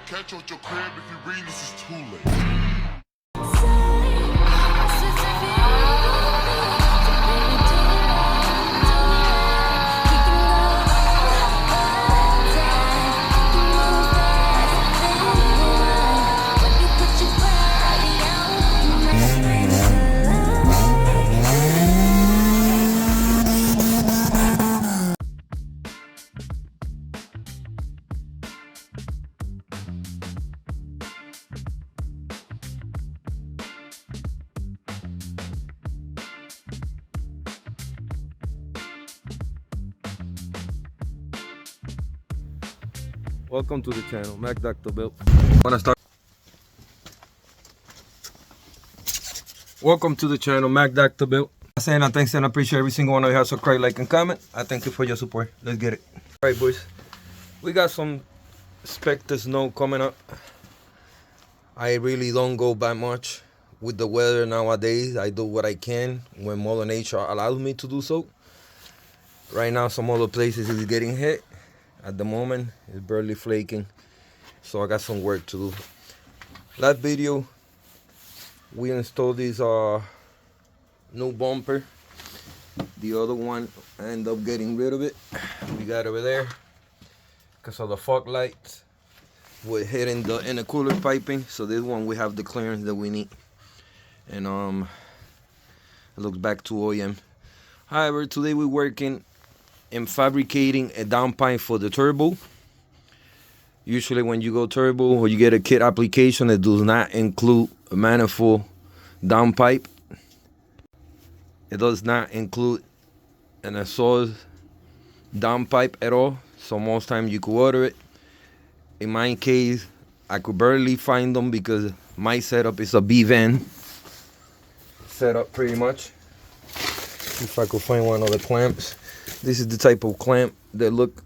Catch you at your crib if you read this is too late. Welcome to the channel, Mac Dr. Bill. Wanna start? Welcome to the channel, Mac Dr. Bill. Saying I thanks and I appreciate every single one of you have subscribe, like, and comment. I thank you for your support. Let's get it. All right, boys. We got some expected snow coming up. I really don't go by much with the weather nowadays. I do what I can when Mother Nature allows me to do so. Right now, some other places is getting hit. At the moment, it's barely flaking, so I got some work to do. Last video, we installed this new bumper. The other one, I ended up getting rid of it. We got over there because of the fog lights. We're hitting the intercooler piping, so this one we have the clearance that we need, and it looks back to OEM. However, today we're working in fabricating a downpipe for the turbo. Usually when you go turbo or you get a kit application, it does not include a manifold downpipe. It does not include an exhaust downpipe at all, so most times you could order it. In my case, I could barely find them because my setup is a B-van setup pretty much. If I could find one of the clamps. This is the type of clamp that look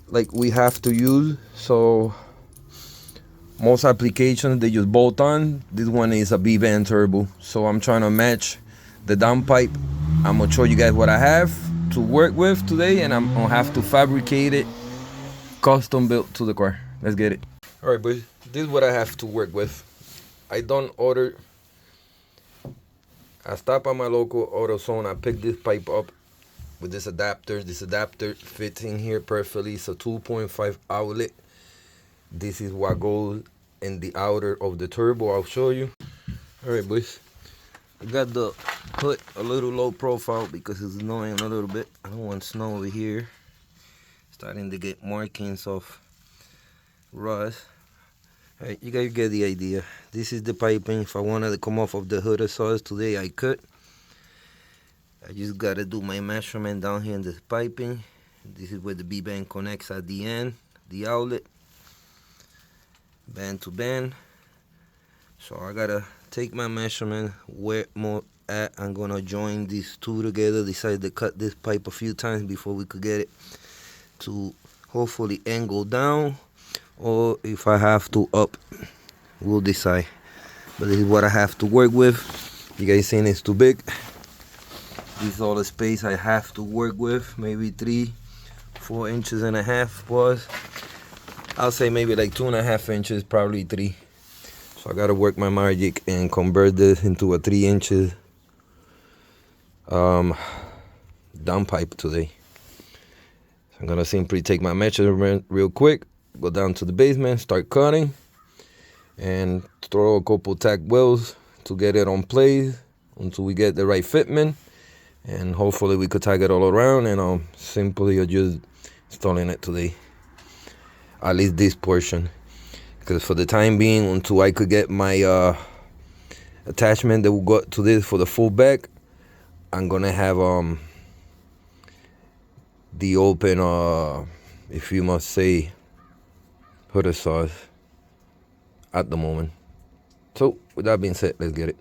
like we have to use. So most applications they just bolt on. This one is a B-van turbo. So I'm trying to match the downpipe. I'm gonna show you guys what I have to work with today, and I'm gonna have to fabricate it, custom built to the car. Let's get it. All right, boys. This is what I have to work with. I done order. I stopped at my local auto zone. I picked this pipe up with this adapter. This adapter fits in here perfectly. It's a 2.5 outlet. This is what goes in the outer of the turbo. I'll show you. All right, boys. I got the hood a little low profile because it's snowing a little bit. I don't want snow over here. Starting to get markings of rust. All right, you guys get the idea. This is the piping. If I wanted to come off of the hood exhaust today, I could. I just gotta do my measurement down here in this piping. This is where the B-band connects at the end, the outlet, band to band. So I gotta take my measurement where more at. I'm gonna join these two together. Decided to cut this pipe a few times before we could get it to hopefully angle down, or if I have to up, we'll decide. But this is what I have to work with. You guys saying it's too big. This is all the space I have to work with. Maybe 3-4 inches and a half was. I'll say maybe like 2.5 inches, probably 3. So I gotta work my magic and convert this into a 3 inches downpipe today. So I'm gonna simply take my measurement real quick, go down to the basement, start cutting, and throw a couple tack welds to get it on place until we get the right fitment. And hopefully we could tag it all around, and simply just installing it today. At least this portion. Because for the time being, until I could get my attachment that will go to this for the full back, I'm gonna have the open, if you must say, hood exhaust at the moment. So with that being said, let's get it.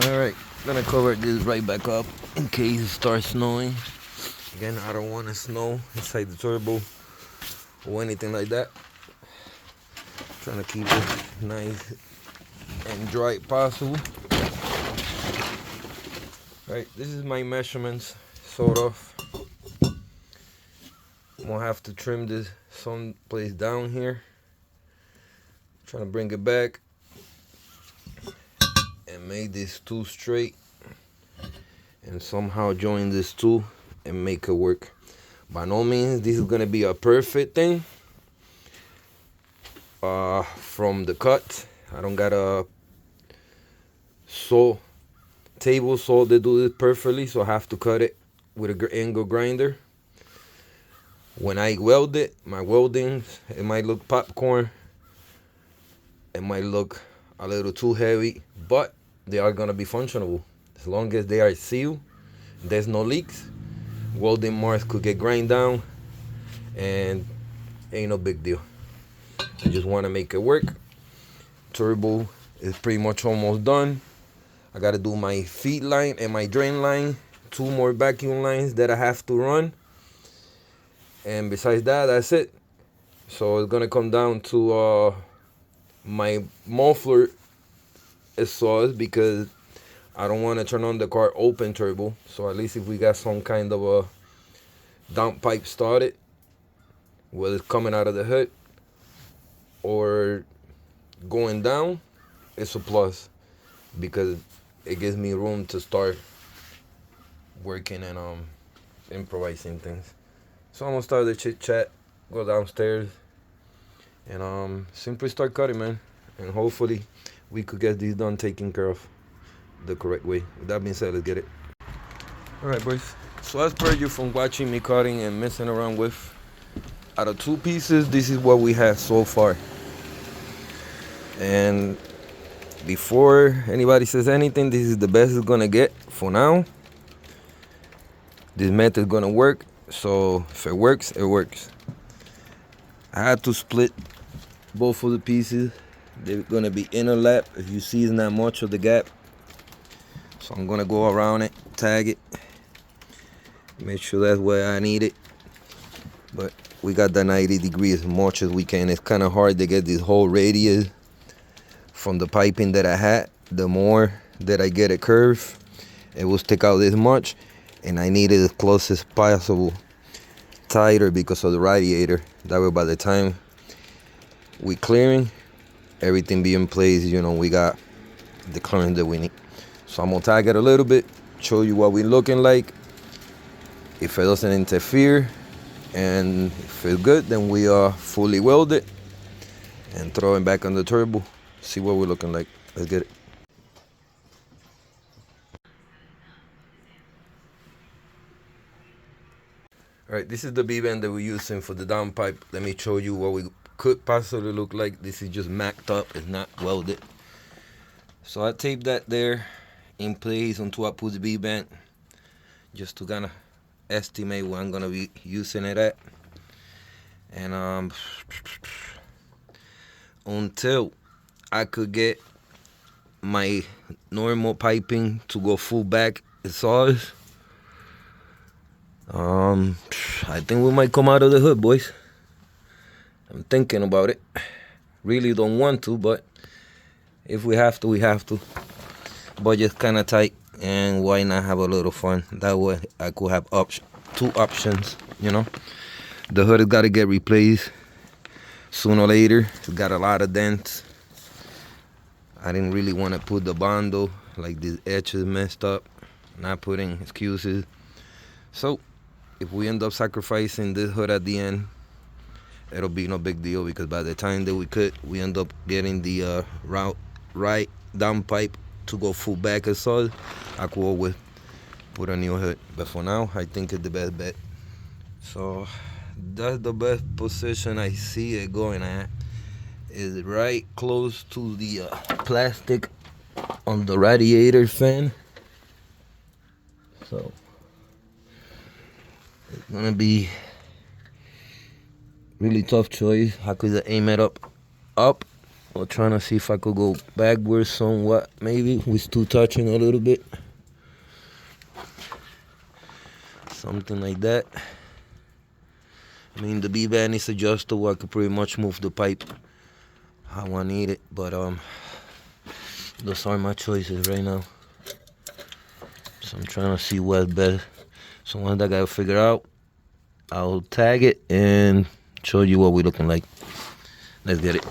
All right, Gonna cover this right back up in case it starts snowing. Again, I don't want to snow inside the turbo or anything like that. Trying to keep it nice and dry possible. Right, this is my measurements, sort of. I'm gonna have to trim this someplace down here. Trying to bring it back and make this two straight and somehow join this two and make it work. By no means this is gonna be a perfect thing. From the cut, I don't got a table saw to do this perfectly, so I have to cut it with an angle grinder. When I weld it, my weldings, it might look popcorn. It might look a little too heavy, but they are gonna be functional. As long as they are sealed, there's no leaks, welding marks could get grind down and ain't no big deal. I just wanna make it work. Turbo is pretty much almost done. I gotta do my feed line and my drain line, 2 more vacuum lines that I have to run. And besides that, that's it. So it's gonna come down to my muffler exhaust, because I don't want to turn on the car open turbo. So at least if we got some kind of a downpipe started, whether it's coming out of the hood or going down, it's a plus, because it gives me room to start working and improvising things. So I'm gonna start the chit chat, go downstairs, and simply start cutting, man. And hopefully we could get this done, taken care of the correct way. With that being said, let's get it. All right, boys. So as per you from watching me cutting and messing around with, out of 2 pieces, this is what we have so far. And before anybody says anything, this is the best it's gonna get for now. This method is gonna work. So if it works, it works. I had to split both of the pieces. They're gonna be inner lap. If you see, it's not much of the gap. So I'm gonna go around it, tag it, make sure that's where I need it. But we got the 90 degrees as much as we can. It's kind of hard to get this whole radius from the piping that I had. The more that I get a curve, it will stick out this much. And I need it as close as possible, tighter, because of the radiator. That way by the time we clearing, everything be in place, you know, we got the clearance that we need. So I'm gonna tag it a little bit, show you what we're looking like. If it doesn't interfere and if it's good, then we are fully welded and throw it back on the turbo, see what we're looking like. Let's get it. Alright, this is the B-band that we're using for the downpipe. Let me show you what we could possibly look like. This is just macked up, it's not welded. So I taped that there in place until I put the B-band, just to kind of estimate where I'm gonna be using it at. And until I could get my normal piping to go full back exhaust, I think we might come out of the hood, boys. I'm thinking about it. Really don't want to, but if we have to, we have to. Budget's kind of tight, and why not have a little fun? That way I could have 2 options, you know. The hood has got to get replaced sooner or later. It's got a lot of dents. I didn't really want to put the bundle, like this edge is messed up. Not putting excuses. So if we end up sacrificing this hood at the end, it'll be no big deal, because by the time that we end up getting the right downpipe to go full back exhaust, I could always put a new hood. But for now, I think it's the best bet. So that's the best position I see it going at, is right close to the plastic on the radiator fan. So it's gonna be really tough choice. I could aim it up, or trying to see if I could go backwards somewhat, maybe. We're still touching a little bit. something like that. I mean, the B-band is adjustable. I could pretty much move the pipe how I need it, but those are my choices right now. So I'm trying to see what's best. So once I gotta figure out, I'll tag it and show you what we're looking like. Let's get it.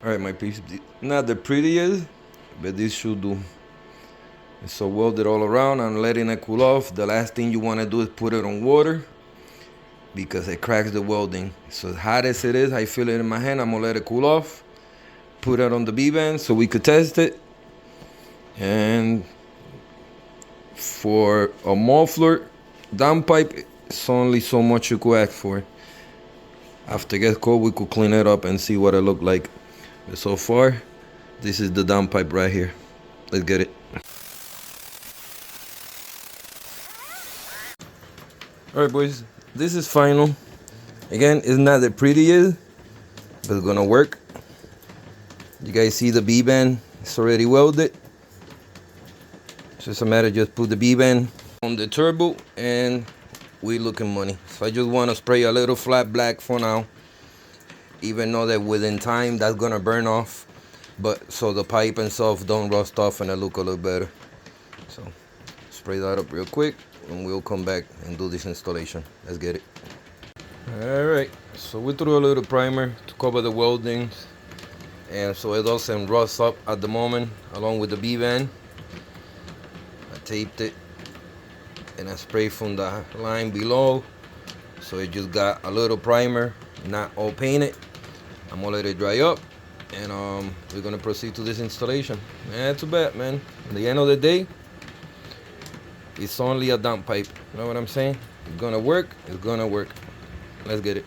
Alright, my piece, not the prettiest, but this should do. It's so welded all around. I'm letting it cool off. The last thing you want to do is put it on water because it cracks the welding. So as hot as it is, I feel it in my hand. I'm going to let it cool off. Put it on the B-band so we could test it. And for a muffler, downpipe, it's only so much you could ask for. After it gets cold, we could clean it up and see what it looked like. But so far, this is the downpipe right here. Let's get it. Alright boys, this is final. Again, it's not the prettiest, but it's gonna work. You guys see the B-band, it's already welded. It's just a matter of just put the B-band on the turbo and we looking money. So I just wanna spray a little flat black for now. Even though that within time that's gonna burn off. But so the pipe and stuff don't rust off and it look a little better. So spray that up real quick and we'll come back and do this installation. Let's get it. Alright, so we threw a little primer to cover the weldings and so it doesn't rust up at the moment along with the B-band. I taped it and I sprayed from the line below so it just got a little primer, not all painted. I'm gonna let it dry up and we're gonna proceed to this installation. Too bad, man. At the end of the day, it's only a downpipe. You know what I'm saying? It's gonna work. It's gonna work. Let's get it.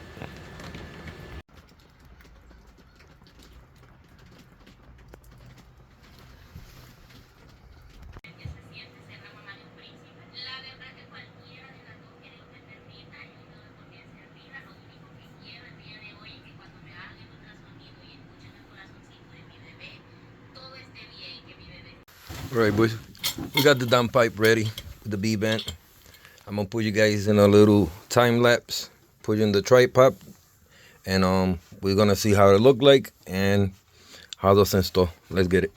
Alright boys, we got the downpipe ready with the B-band. I'm gonna put you guys in a little time lapse, put you in the tripod, and we're gonna see how it look like and how those install. Let's get it.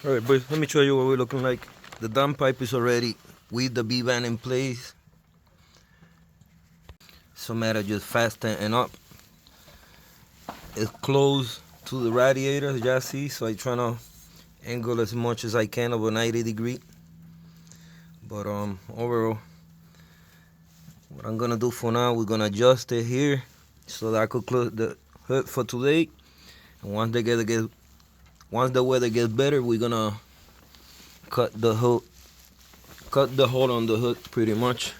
Alright boys, let me show you what we're looking like. The downpipe is already with the B-band in place. So matter just fasten up. It's close to the radiator, as y'all see, so I try to angle as much as I can over 90 degree. But overall, what I'm gonna do for now, we're gonna adjust it here so that I could close the hood for today. And once the weather gets better, we're gonna cut the hole on the hood pretty much,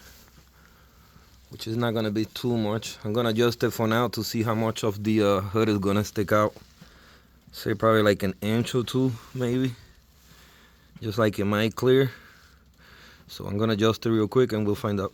which is not gonna be too much. I'm gonna adjust it for now to see how much of the hood is gonna stick out. Say probably like an inch or two, maybe, just like it might clear. So I'm gonna adjust it real quick and we'll find out.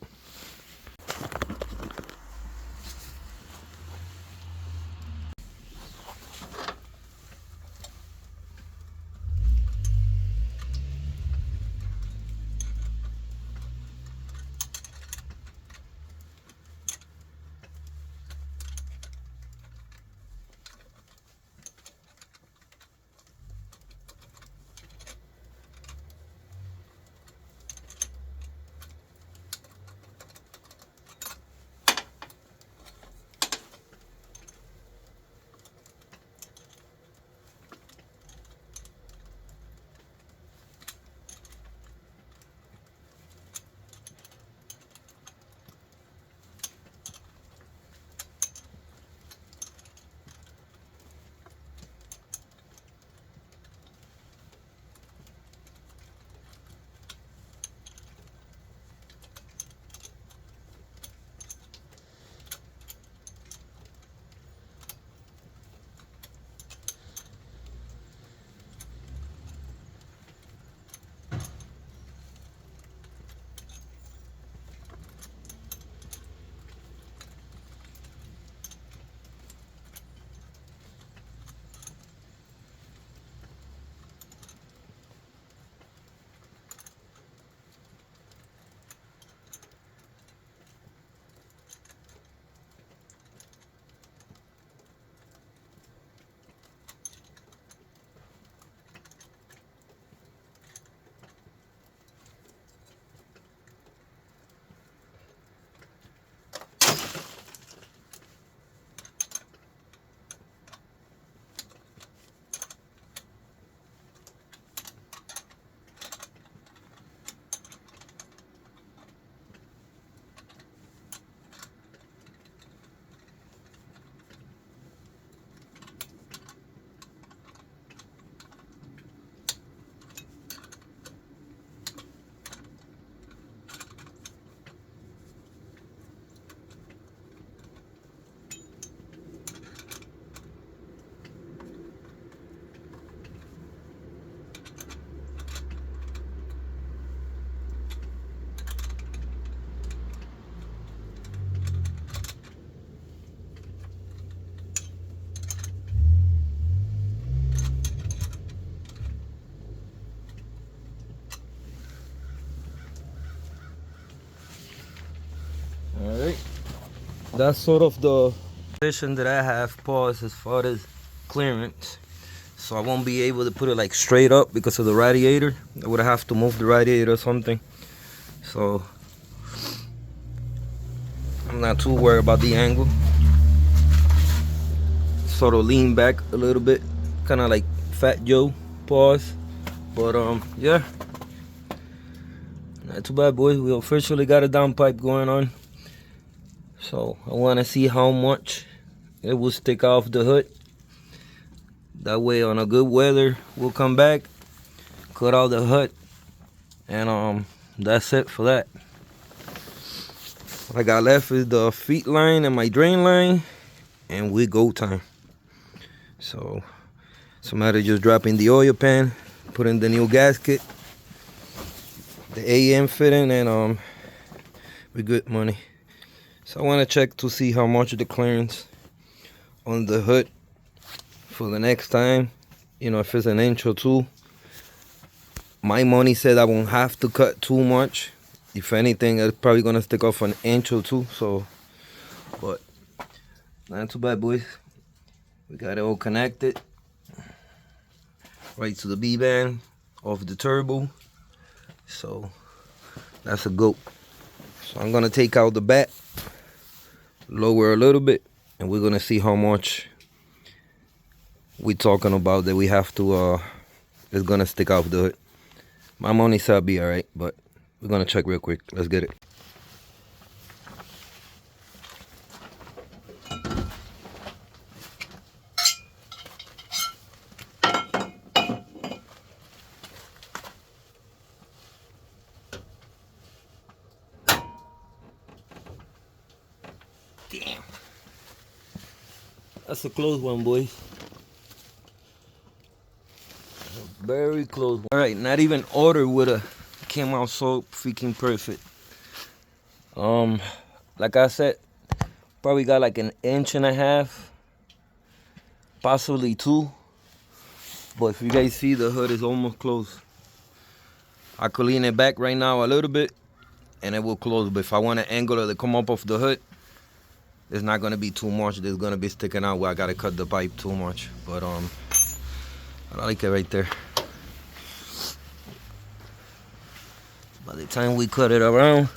Alright, that's sort of the position that I have paused as far as clearance. So I won't be able to put it like straight up because of the radiator. I would have to move the radiator or something. So I'm not too worried about the angle. Sort of lean back a little bit, kind of like Fat Joe pause. But yeah, not too bad, boys. We officially got a downpipe going on. So I want to see how much it will stick off the hood. That way on a good weather, we'll come back, cut out the hood, and that's it for that. What I got left is the feet line and my drain line, and we go time. So somebody just dropping the oil pan, putting the new gasket, the AM fitting, and we good money. So I want to check to see how much the clearance on the hood for the next time, you know, if it's an inch or two. My money said I won't have to cut too much. If anything, it's probably gonna stick off an inch or two. So, but not too bad, boys. We got it all connected right to the B-band of the turbo. So That's a goat. So I'm gonna take out the bat, lower a little bit, and we're gonna see how much we're talking about that we have to it's gonna stick out the hood. My money said I'll be alright, but we're gonna check real quick. Let's get it. Damn. That's a close one, boys. Very close. All right, not even order would have came out so freaking perfect. Like I said, probably got like an inch and a half, possibly 2. But if you guys see, the hood is almost closed. I could lean it back right now a little bit, and it will close. But if I want an angle to come up off the hood, it's not gonna be too much. There's gonna be sticking out where I gotta cut the pipe too much. But I like it right there. By the time we cut it around,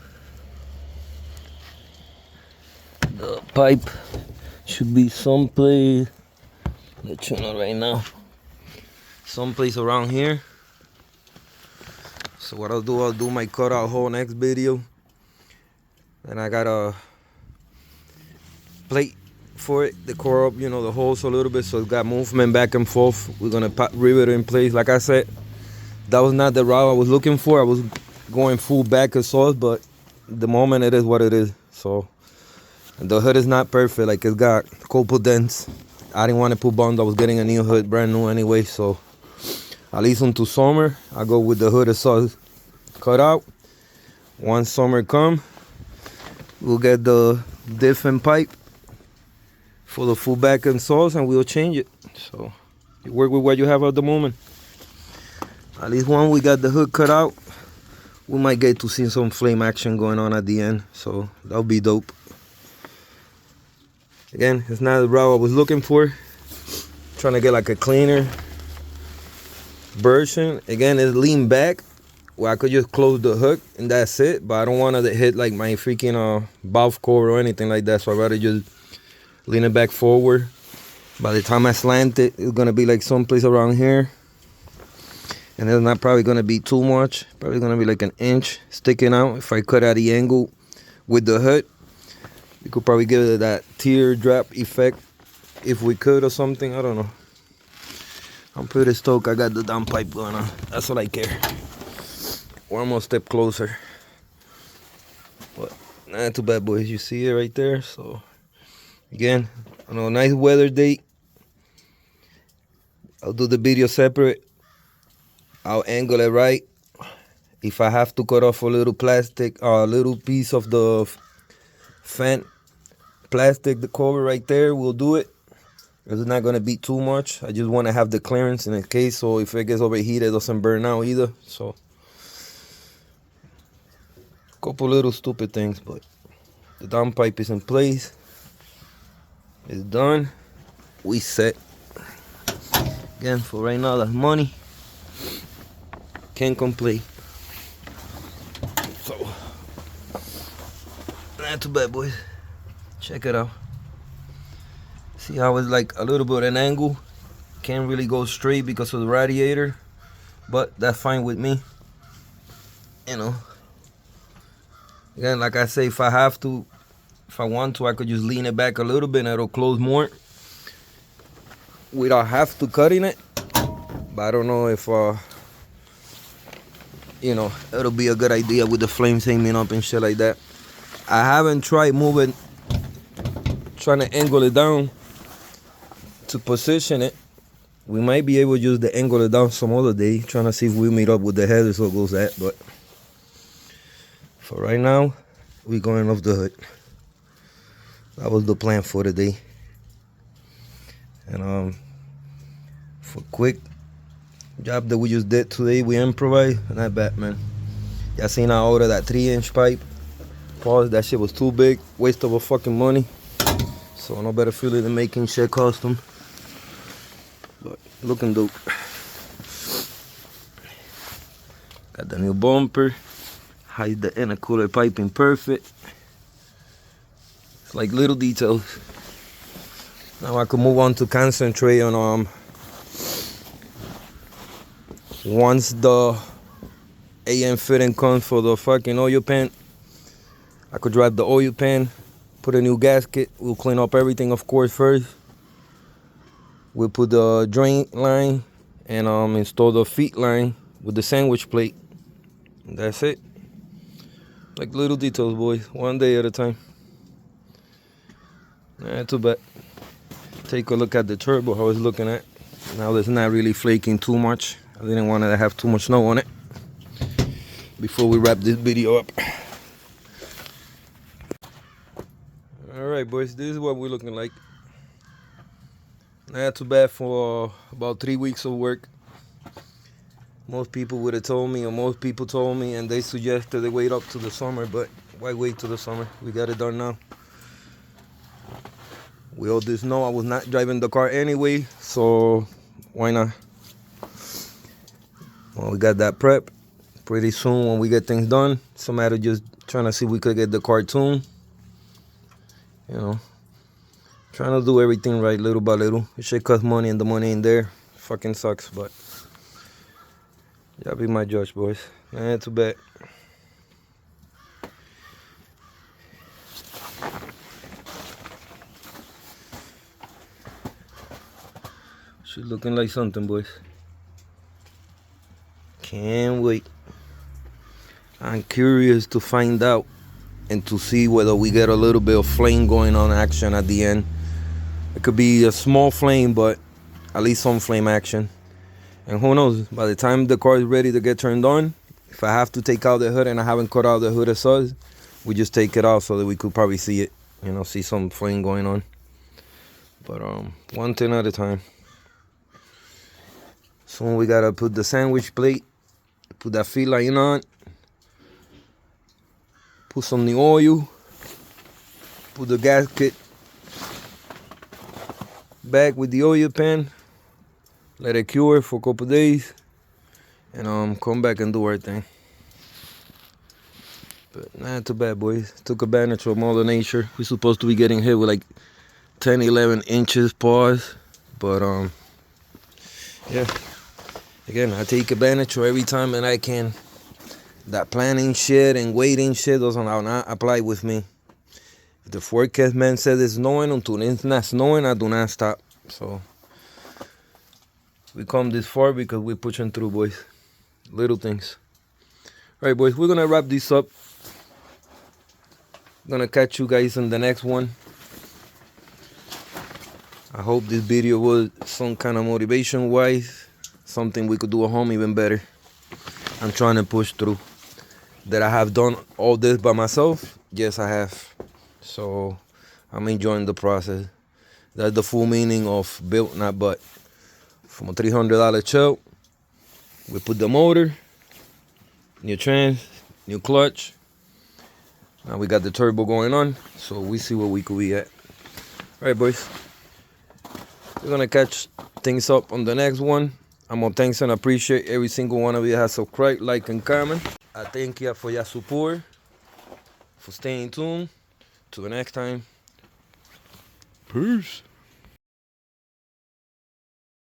the pipe should be someplace, let you know right now, someplace around here. So what I'll do my cutout hole next video. And I got a plate for it to core up, you know, the holes a little bit so it's got movement back and forth. We're gonna rivet it in place. Like I said, that was not the route I was looking for. I was going full back of sauce, but the moment it is what it is. So the hood is not perfect, like it's got a couple dents. I didn't want to put bond. I was getting a new hood, brand new anyway, so at least until summer I go with the hood of sauce cut out. Once summer come, we'll get the different pipe for the full back and sauce and we'll change it. So you work with what you have at the moment. At least when we got the hood cut out, we might get to see some flame action going on at the end, so that'll be dope. Again, it's not the route I was looking for. Trying to get like a cleaner version. Again, it's lean back where I could just close the hook and that's it, but I don't want it to hit like my freaking valve core or anything like that, so I'd rather just lean it back forward. By the time I slant it, it's gonna be like someplace around here. And it's not probably gonna be too much. Probably gonna be like an inch sticking out. If I cut at the angle with the hood, we could probably give it that teardrop effect if we could or something. I don't know. I'm pretty stoked I got the downpipe going on. That's all I care. One more step closer. But not too bad, boys. You see it right there. So again, on a nice weather day, I'll do the video separate. I'll angle it right. If I have to cut off a little plastic, a little piece of the fan plastic, the cover right there, we'll do it. It's not gonna be too much. I just want to have the clearance in case, so if it gets overheated, it doesn't burn out either. So, couple little stupid things, but the downpipe is in place. It's done. We set. Again, for right now, that's money. Can't complain. So, not too bad, boys. Check it out. See how it's like a little bit at an angle. Can't really go straight because of the radiator, but that's fine with me. You know. Again, like I say, if I have to, if I want to, I could just lean it back a little bit and it'll close more without have to cutting it. But I don't know if you know, it'll be a good idea with the flames hanging up and shit like that. I haven't tried trying to angle it down to position it. We might be able to use the angle it down some other day, trying to see if we meet up with the header so it goes at. But for right now, we're going off the hood. That was the plan for the day. And for quick job that we just did today, we improvised. Not bad, man. Y'all seen I ordered that 3-inch pipe. Pause, that shit was too big. Waste of a fucking money. So no better feeling than making shit custom. But looking dope. Got the new bumper. Hide the intercooler piping perfect. It's like little details. Now I can move on to concentrate on once the AM fitting comes for the fucking oil pan, I could drive the oil pan, put a new gasket. We'll clean up everything, of course, first. We'll put the drain line and install the feet line with the sandwich plate. And that's it. Like little details, boys. One day at a time. Not too bad. Take a look at the turbo I was looking at. Now it's not really flaking too much. I didn't want to have too much snow on it before we wrap this video up. Alright, boys, this is what we're looking like. Not too bad for about 3 weeks of work. Most people would have told me, or most people told me, and they suggested they wait up to the summer, but why wait till the summer? We got it done now. We all just know I was not driving the car anyway, so why not? Well, we got that prep. Pretty soon when we get things done, it's a matter of just trying to see if we could get the car tuned. You know, trying to do everything right little by little. It should cost money and the money ain't there. Fucking sucks, but y'all be my judge, boys. Ain't too bad. Shit looking like something, boys. Can't wait. I'm curious to find out and to see whether we get a little bit of flame going on action at the end. It could be a small flame, but at least some flame action. And who knows, by the time the car is ready to get turned on, if I have to take out the hood and I haven't cut out the hood as such, we just take it off so that we could probably see it, you know, see some flame going on. But one thing at a time. Soon we gotta put the sandwich plate, put that feet line on, put some new oil, put the gasket back with the oil pan, let it cure for a couple days, and come back and do our thing. But not too bad, boys. Took advantage of Mother Nature. We're supposed to be getting hit with like 10, 11 inches pause, but yeah. Again, I take advantage of every time that I can. That planning shit and waiting shit doesn't not apply with me. If the forecast man says it's snowing, until it's not snowing, I do not stop. So we come this far because we're pushing through, boys. Little things. All right, boys, we're gonna wrap this up. Gonna catch you guys in the next one. I hope this video was some kind of motivation wise. Something we could do at home even better. I'm trying to push through. That I have done all this by myself? Yes, I have. So I'm enjoying the process. That's the full meaning of built, not but. From a $300 chelt, we put the motor, new trans, new clutch. Now we got the turbo going on, so we see where we could be at. All right, boys. We're gonna catch things up on the next one. I'm gonna thanks and appreciate every single one of you that has subscribed, like, and comment. I thank you for your support, for staying tuned. Till the next time. Peace.